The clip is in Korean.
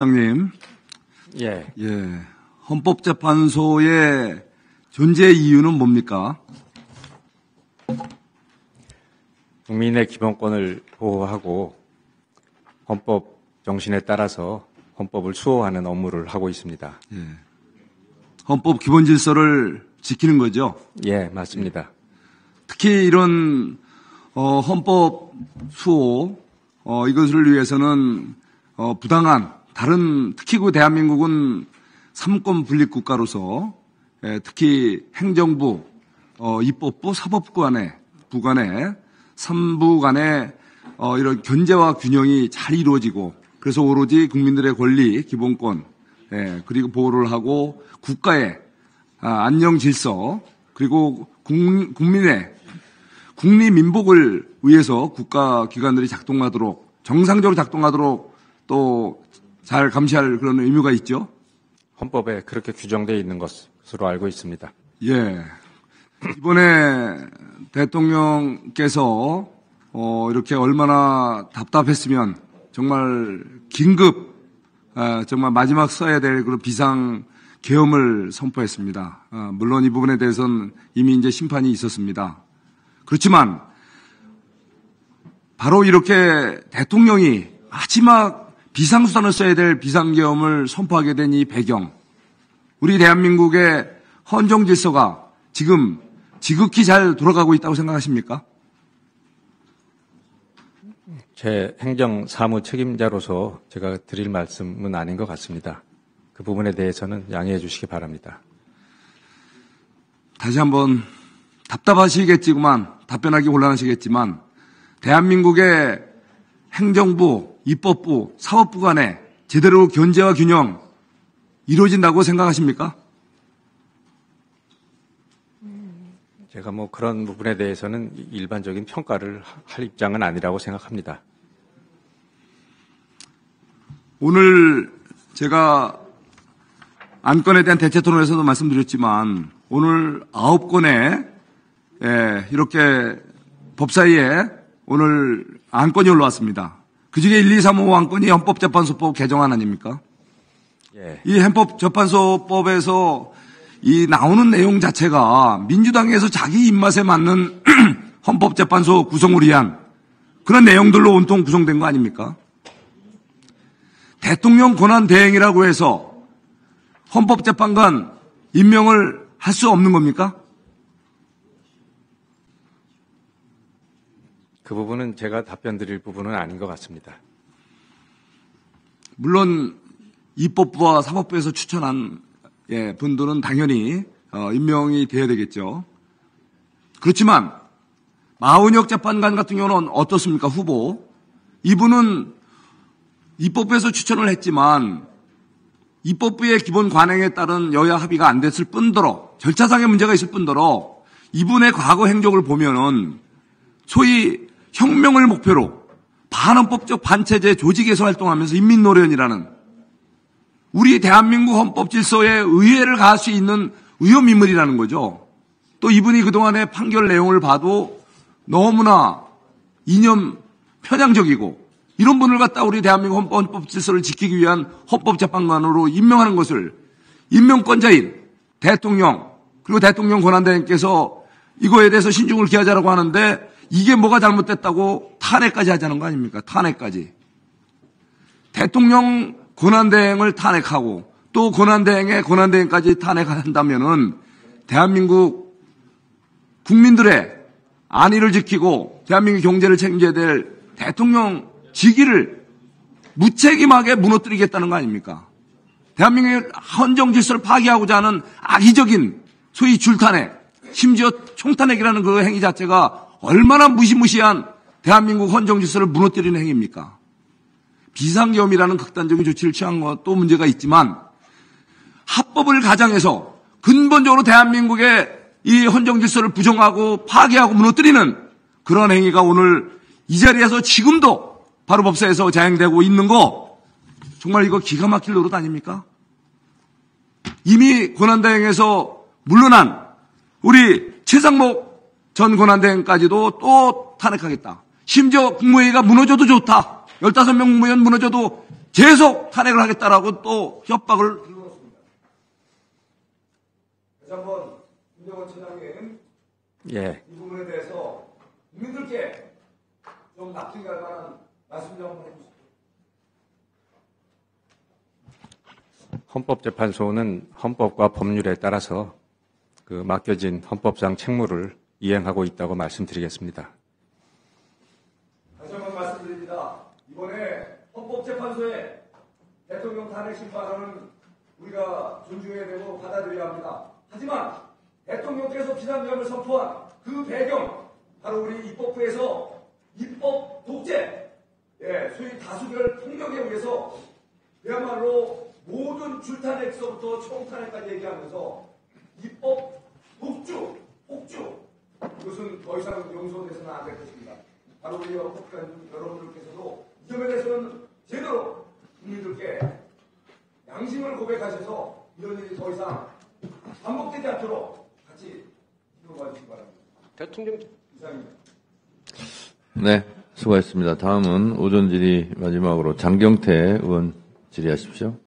장님, 예. 헌법재판소의 존재 이유는 뭡니까? 국민의 기본권을 보호하고 헌법 정신에 따라서 헌법을 수호하는 업무를 하고 있습니다. 예. 헌법 기본 질서를 지키는 거죠? 예, 맞습니다. 특히 이런 헌법 수호 이것을 위해서는 부당한 특히 그 대한민국은 삼권 분립 국가로서 특히 행정부, 입법부, 사법부 부간에 3부 간에 이런 견제와 균형이 잘 이루어지고 그래서 오로지 국민들의 권리, 기본권 그리고 보호를 하고 국가의 안녕 질서 그리고 국민의 국리민복을 위해서 국가 기관들이 작동하도록 정상적으로 작동하도록 또 잘 감시할 그런 의무가 있죠. 헌법에 그렇게 규정되어 있는 것으로 알고 있습니다. 예. 이번에 대통령께서 이렇게 얼마나 답답했으면 정말 긴급 정말 마지막 써야 될 그런 비상 계엄을 선포했습니다. 물론 이 부분에 대해서는 이미 이제 심판이 있었습니다. 그렇지만 바로 이렇게 대통령이 마지막 비상수단을 써야 될 비상계엄을 선포하게 된 이 배경, 우리 대한민국의 헌정 질서가 지금 지극히 잘 돌아가고 있다고 생각하십니까? 제 행정사무 책임자로서 제가 드릴 말씀은 아닌 것 같습니다. 그 부분에 대해서는 양해해 주시기 바랍니다. 다시 한번 답답하시겠지만 답변하기 곤란하시겠지만 대한민국의 행정부, 입법부, 사법부 간에 제대로 견제와 균형 이루어진다고 생각하십니까? 제가 그런 부분에 대해서는 일반적인 평가를 할 입장은 아니라고 생각합니다. 오늘 제가 안건에 대한 대체 토론에서도 말씀드렸지만 오늘 9건의 이렇게 법사위에 오늘 안건이 올라왔습니다. 그중에 1, 2, 3, 5 안건이 헌법재판소법 개정안 아닙니까? 예. 이 헌법재판소법에서 이 나오는 내용 자체가 민주당에서 자기 입맛에 맞는 헌법재판소 구성을 위한 그런 내용들로 온통 구성된 거 아닙니까? 대통령 권한 대행이라고 해서 헌법재판관 임명을 할 수 없는 겁니까? 그 부분은 제가 답변 드릴 부분은 아닌 것 같습니다. 물론 입법부와 사법부에서 추천한 분들은 당연히 임명이 돼야 되겠죠. 그렇지만 마은혁 재판관 같은 경우는 어떻습니까? 후보. 이분은 입법부에서 추천을 했지만 입법부의 기본 관행에 따른 여야 합의가 안 됐을 뿐더러 절차상의 문제가 있을 뿐더러 이분의 과거 행적을 보면은 소위 혁명을 목표로 반헌법적 반체제 조직에서 활동하면서 인민노련이라는 우리 대한민국 헌법 질서에 의해를 가할 수 있는 위험인물이라는 거죠. 또 이분이 그동안의 판결 내용을 봐도 너무나 이념 편향적이고 이런 분을 갖다 우리 대한민국 헌법 질서를 지키기 위한 헌법재판관으로 임명하는 것을 임명권자인 대통령 그리고 대통령 권한대행께서 이거에 대해서 신중을 기하자라고 하는데 이게 뭐가 잘못됐다고 탄핵까지 하자는 거 아닙니까? 탄핵까지. 대통령 권한대행을 탄핵하고 또 권한대행의 권한대행까지 탄핵한다면은 대한민국 국민들의 안위를 지키고 대한민국 경제를 책임져야 될 대통령 직위를 무책임하게 무너뜨리겠다는 거 아닙니까? 대한민국의 헌정 질서를 파괴하고자 하는 악의적인 소위 줄탄핵, 심지어 총탄핵이라는 그 행위 자체가 얼마나 무시무시한 대한민국 헌정 질서를 무너뜨리는 행위입니까? 비상계엄이라는 극단적인 조치를 취한 것도 문제가 있지만 합법을 가장해서 근본적으로 대한민국의 이 헌정 질서를 부정하고 파괴하고 무너뜨리는 그런 행위가 오늘 이 자리에서 지금도 바로 법사에서 자행되고 있는 거 정말 이거 기가 막힐 노릇 아닙니까? 이미 권한대행에서 물러난 우리 최상목 전 권한대행까지도 또 탄핵하겠다. 심지어 국무회의가 무너져도 좋다. 15명 국무위원 무너져도 계속 탄핵을 하겠다라고 또 협박을 들어놓습니다. 다시 한번 김정은 처장님 예. 이 부분에 대해서 국민들께 좀 납득이 갈 만한 말씀 좀 한번 해주십시오. 헌법재판소는 헌법과 법률에 따라서 그 맡겨진 헌법상 책무를 이행하고 있다고 말씀드리겠습니다. 다시 한번 말씀드립니다. 이번에 헌법재판소의 대통령 탄핵 심판은 우리가 존중해야 되고 받아들여야 합니다. 하지만 대통령께서 비상계엄을 선포한 그 배경, 바로 우리 입법부에서 입법 독재, 소위 다수결 폭력에 의해서 그야말로 모든 줄탄핵서부터 총탄핵까지 얘기하면서 입법 독주, 폭주, 이것은 더 이상 용서돼서는 안 될 것입니다. 바로 우리 헌법관 여러분들께서도 이 점에 대해서는 제대로 국민들께 양심을 고백하셔서 이런 일이 더 이상 반복되지 않도록 같이 이끌어가 주시기 바랍니다. 대통령 이상입니다. 네, 수고하셨습니다. 다음은 오전 질의 마지막으로 장경태 의원 질의하십시오.